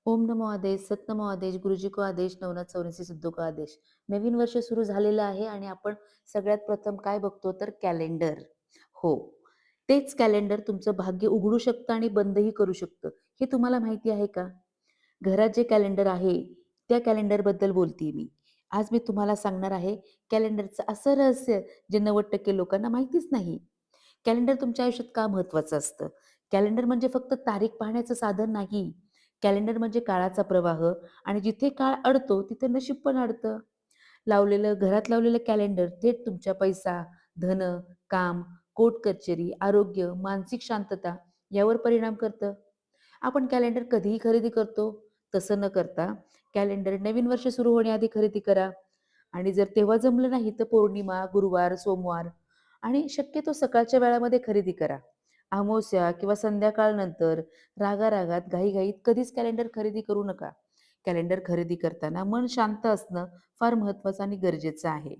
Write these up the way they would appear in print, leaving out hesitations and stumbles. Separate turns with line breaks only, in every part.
ओम नमो आदेश, सत नमो आदेश, गुरुजी को आदेश, नवनाथ चौऱ्यासी सिद्धो का आदेश. नवीन वर्ष सुरू झालेलं आहे आणि आपण सगळ्यात प्रथम काय बघतो तर कॅलेंडर. हो, तेच कॅलेंडर तुमचं भाग्य उघडू शकतं आणि बंदही करू शकतं. हे तुम्हाला माहिती आहे का? घरात जे कॅलेंडर आहे, त्या कॅलेंडरबद्दल बोलतीये मी. आज मी तुम्हाला सांगणार आहे कॅलेंडरचं असं रहस्य जे 90% लोकांना माहितीच नाही. कॅलेंडर तुमच्या आयुष्यात का महत्वाचं असतं? कॅलेंडर म्हणजे फक्त तारीख पाहण्याचं साधन नाही. कॅलेंडर म्हणजे काळाचा प्रवाह आणि जिथे काळ अडतो तिथे नशीब पण अडतं. घरात लावलेलं कॅलेंडर थेट तुमच्या पैसा, धन, काम, कोर्ट कचेरी, आरोग्य, मानसिक शांतता यावर परिणाम करतं. आपण कॅलेंडर कधीही खरेदी करतो. तसं न करता कॅलेंडर नवीन वर्ष सुरू होण्याआधी खरेदी करा आणि जर तेव्हा जमलं नाही तर पौर्णिमा, गुरुवार, सोमवार आणि शक्यतो सकाळच्या वेळामध्ये खरेदी करा. अमावास्या किंवा संध्याकाळनंतर रागारागात, घाईघाईत कधीच कॅलेंडर खरेदी करू नका. कॅलेंडर खरेदी करताना मन शांत असणं फार महत्त्वाचं आणि गरजेचं आहे.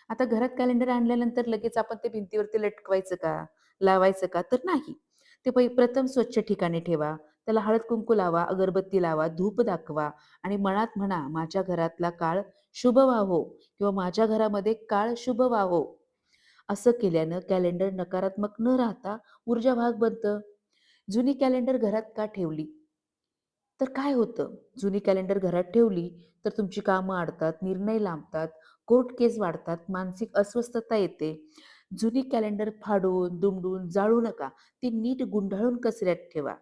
आता घरात कॅलेंडर आणल्यानंतर लगेच आपण ते भिंतीवरती लटकवायचं का? लावायचं का? तर नाही. ते प्रथम स्वच्छ ठिकाणी ठेवा. त्याला हळद-कुंकू लावा, अगरबत्ती लावा, धूप दाखवा आणि मनात म्हणा, "माझ्या घरातला काळ शुभ व्हावो" किंवा "माझ्या घरामध्ये काळ शुभ व्हावो." असं केल्यानं कॅलेंडर नकारात्मक न राहता ऊर्जावाहक बनतं. जुनी कॅलेंडर घरात का ठेवली? तर काय होतं, जुनी कॅलेंडर घरात ठेवली तर तुमची कामं अडतात, निर्णय लांबतात, कोर्ट केस वाढतात, मानसिक अस्वस्थता येते. जुनी कॅलेंडर फाडून, दुमडून, जाळू नका. ती नीट गुंडाळून कचऱ्यात ठेवा.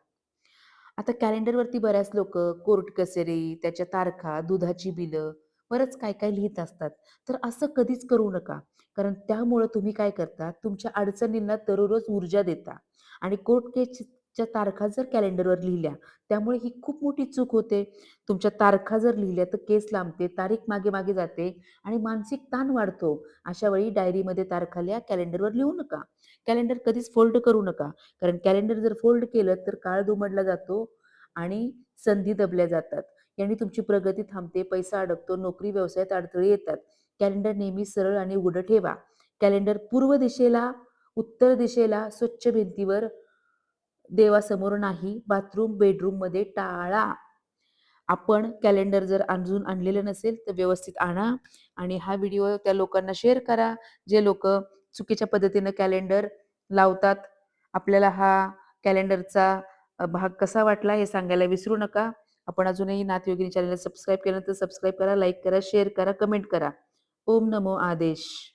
आता कॅलेंडरवरती बऱ्याच लोकं कोर्ट कचेरी, त्याच्या तारखा, दुधाची बिलं, बरंच काय-काय लिहीत असतात. तर असं कधीच करू नका. कारण त्यामुळं तुम्ही काय करता, तुमच्या अडचणींना दररोज ऊर्जा देता आणि कोर्ट केसच्या तारखा जर कॅलेंडरवर लिहिल्या, त्यामुळे ही खूप मोठी चूक होते. तुमच्या तारखा जर लिहिल्या तर केस लांबते, तारीख मागे-मागे जाते आणि मानसिक ताण वाढतो. अशा वेळी डायरीमध्ये तारखा लिहा, कॅलेंडरवर लिहू नका. कॅलेंडर कधीच फोल्ड करू नका. कारण कॅलेंडर जर फोल्ड केलं तर काळ दुमडला जातो आणि संधी दबल्या जातात. याने तुमची प्रगती थांबते, पैसा अडकतो, नोकरी व्यवसायात अडथळे येतात. कॅलेंडर नेहमी सरळ आणि उघडं ठेवा. कॅलेंडर पूर्व दिशेला, उत्तर दिशेला, स्वच्छ भिंतीवर, देवासमोर नाही, बाथरूम, बेडरूममध्ये टाळा. आपण कॅलेंडर जर अजून आणलेलं नसेल तर व्यवस्थित आणा आणि हा व्हिडिओ त्या लोकांना शेअर करा, जे लोकं चुकीच्या पद्धतीनं कॅलेंडर लावतात. आपल्याला हा कॅलेंडरचा भाग कसा वाटला हे सांगायला विसरू नका. आपण अजूनही नाथयोगिनी चॅनलला सबस्क्राईब केलं तर सबस्क्राईब करा, लाईक करा, शेअर करा, कमेंट करा. ओम नमो आदेश.